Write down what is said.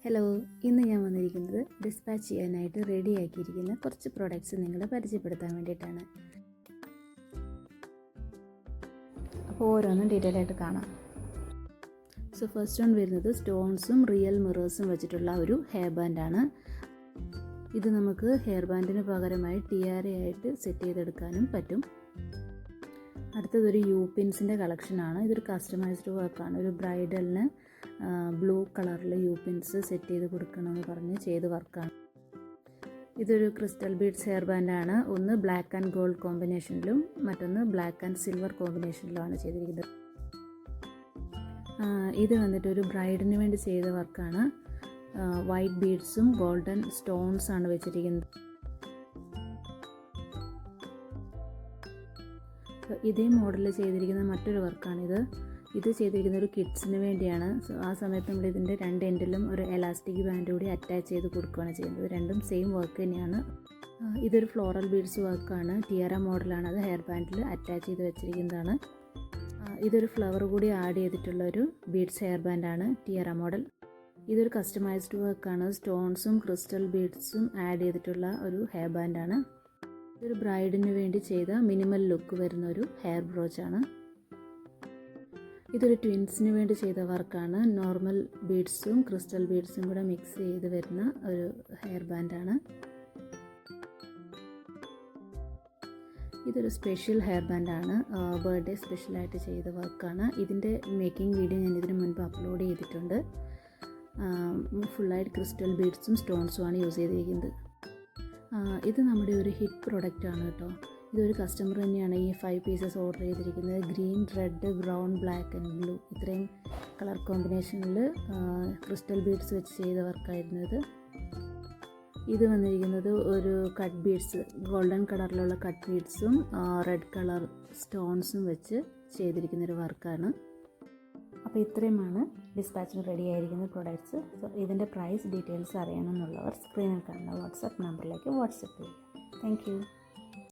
Hello, ഇന്ന് ഞാൻ വന്നിരിക്കുന്നത് ഡിസ്പാച്ച് ചെയ്യാനായിട്ട് റെഡിയാക്കിയിരിക്കുന്ന കുറച്ച് പ്രോഡക്റ്റ്സ് നിങ്ങളെ പരിചയപ്പെടുത്താൻ വേണ്ടിയിട്ടാണ്. അപ്പോൾ ഓരോന്നും ഡീറ്റെയിൽ ആയിട്ട് കാണാം. സോ ഫസ്റ്റ് വൺ വരുന്നത് സ്റ്റോൺസും റിയൽ മിറേഴ്സും വെച്ചിട്ടുള്ള ഒരു ഹെയർ ബാൻഡാണ്. ഇത് നമുക്ക് ഹെയർ ബാൻഡിന് പകരമായി ടിയാരയായിട്ട് സെറ്റ് ചെയ്തെടുക്കാനും പറ്റും. അടുത്തതൊരു യൂപിൻസിൻ്റെ കളക്ഷനാണ്. ഇതൊരു കസ്റ്റമൈസ്ഡ് വർക്കാണ്. ഒരു ബ്രൈഡലിന് ബ്ലൂ കളറിൽ യൂപിൻസ് സെറ്റ് ചെയ്ത് കൊടുക്കണമെന്ന് പറഞ്ഞ് ചെയ്ത വർക്കാണ്. ഇതൊരു ക്രിസ്റ്റൽ ബീഡ്സ് ഹെയർ ബാൻഡാണ്. ഒന്ന് ബ്ലാക്ക് ആൻഡ് ഗോൾഡ് കോമ്പിനേഷനിലും മറ്റൊന്ന് ബ്ലാക്ക് ആൻഡ് സിൽവർ കോമ്പിനേഷനിലുമാണ് ചെയ്തിരിക്കുന്നത്. ഇത് വന്നിട്ട് ഒരു ബ്രൈഡിന് വേണ്ടി ചെയ്ത വർക്കാണ്. വൈറ്റ് ബീഡ്സും ഗോൾഡൻ സ്റ്റോൺസാണ് വെച്ചിരിക്കുന്നത്. ഇതേ മോഡലിൽ ചെയ്തിരിക്കുന്ന മറ്റൊരു വർക്കാണിത്. ഇത് ചെയ്തിരിക്കുന്ന ഒരു കിഡ്സിന് വേണ്ടിയാണ്. ആ സമയത്ത് നമ്മൾ ഇതിൻ്റെ രണ്ട് എൻഡിലും ഒരു എലാസ്റ്റിക് ബാൻഡ് കൂടി അറ്റാച്ച് ചെയ്ത് കൊടുക്കുകയാണ് ചെയ്യുന്നത്. രണ്ടും സെയിം വർക്ക് തന്നെയാണ്. ഇതൊരു ഫ്ലോറൽ ബീഡ്സ് വർക്കാണ്. ടിയറ മോഡലാണ്. അത് ഹെയർ ബാൻഡിൽ അറ്റാച്ച് ചെയ്ത് വെച്ചിരിക്കുന്നതാണ്. ഇതൊരു ഫ്ലവർ കൂടി ആഡ് ചെയ്തിട്ടുള്ള ഒരു ബീഡ്സ് ഹെയർ ബാൻഡാണ് ടിയറ മോഡൽ. ഇതൊരു കസ്റ്റമൈസ്ഡ് വർക്കാണ്. സ്റ്റോൺസും ക്രിസ്റ്റൽ ബീഡ്സും ആഡ് ചെയ്തിട്ടുള്ള ഒരു ഹെയർ ബാൻഡാണ്. ഇതൊരു ബ്രൈഡിന് വേണ്ടി ചെയ്ത മിനിമൽ ലുക്ക് വരുന്ന ഒരു ഹെയർ ബ്രോച്ചാണ്. ഇതൊരു ട്വിൻസിന് വേണ്ടി ചെയ്ത വർക്കാണ്. നോർമൽ ബീഡ്സും ക്രിസ്റ്റൽ ബീഡ്സും കൂടെ മിക്സ് ചെയ്ത് വരുന്ന ഒരു ഹെയർ ബാൻഡാണ്. ഇതൊരു സ്പെഷ്യൽ ഹെയർ ബാൻഡാണ്. ബർത്ത്ഡേ സ്പെഷ്യലായിട്ട് ചെയ്ത വർക്കാണ്. ഇതിൻ്റെ മേക്കിംഗ് വീഡിയോ ഞാൻ ഇതിന് മുൻപ് അപ്ലോഡ് ചെയ്തിട്ടുണ്ട്. ഫുള്ളായിട്ട് ക്രിസ്റ്റൽ ബീഡ്സും സ്റ്റോൺസുമാണ് യൂസ് ചെയ്തിരിക്കുന്നത്. ഇത് നമ്മുടെ ഒരു ഹിറ്റ് പ്രൊഡക്റ്റാണ് കേട്ടോ. ഇതൊരു കസ്റ്റമർ തന്നെയാണ് ഈ 5 പീസസ് ഓർഡർ ചെയ്തിരിക്കുന്നത്. Green, red, brown, black and blue ഇത്രയും കളർ കോമ്പിനേഷനിൽ ക്രിസ്റ്റൽ ബീഡ്സ് വെച്ച് ചെയ്ത വർക്കായിരുന്നു ഇത്. ഇത് വന്നിരിക്കുന്നത് ഒരു കട്ട് ബീഡ്സ്, ഗോൾഡൻ കളറിലുള്ള കട്ട് ബീഡ്സും റെഡ് കളർ സ്റ്റോൺസും വെച്ച് ചെയ്തിരിക്കുന്നൊരു വർക്കാണ്. അപ്പോൾ ഇത്രയുമാണ് ഡിസ്പാച്ചിന് റെഡി ആയിരിക്കുന്ന പ്രൊഡക്ട്സ്. സോ ഇതിൻ്റെ പ്രൈസ് ഡീറ്റെയിൽസ് അറിയണമെന്നുള്ളവർ സ്ക്രീനിൽ കാണുന്ന വാട്സപ്പ് നമ്പറിലേക്ക് വാട്സപ്പ് ചെയ്യുക. Thank you.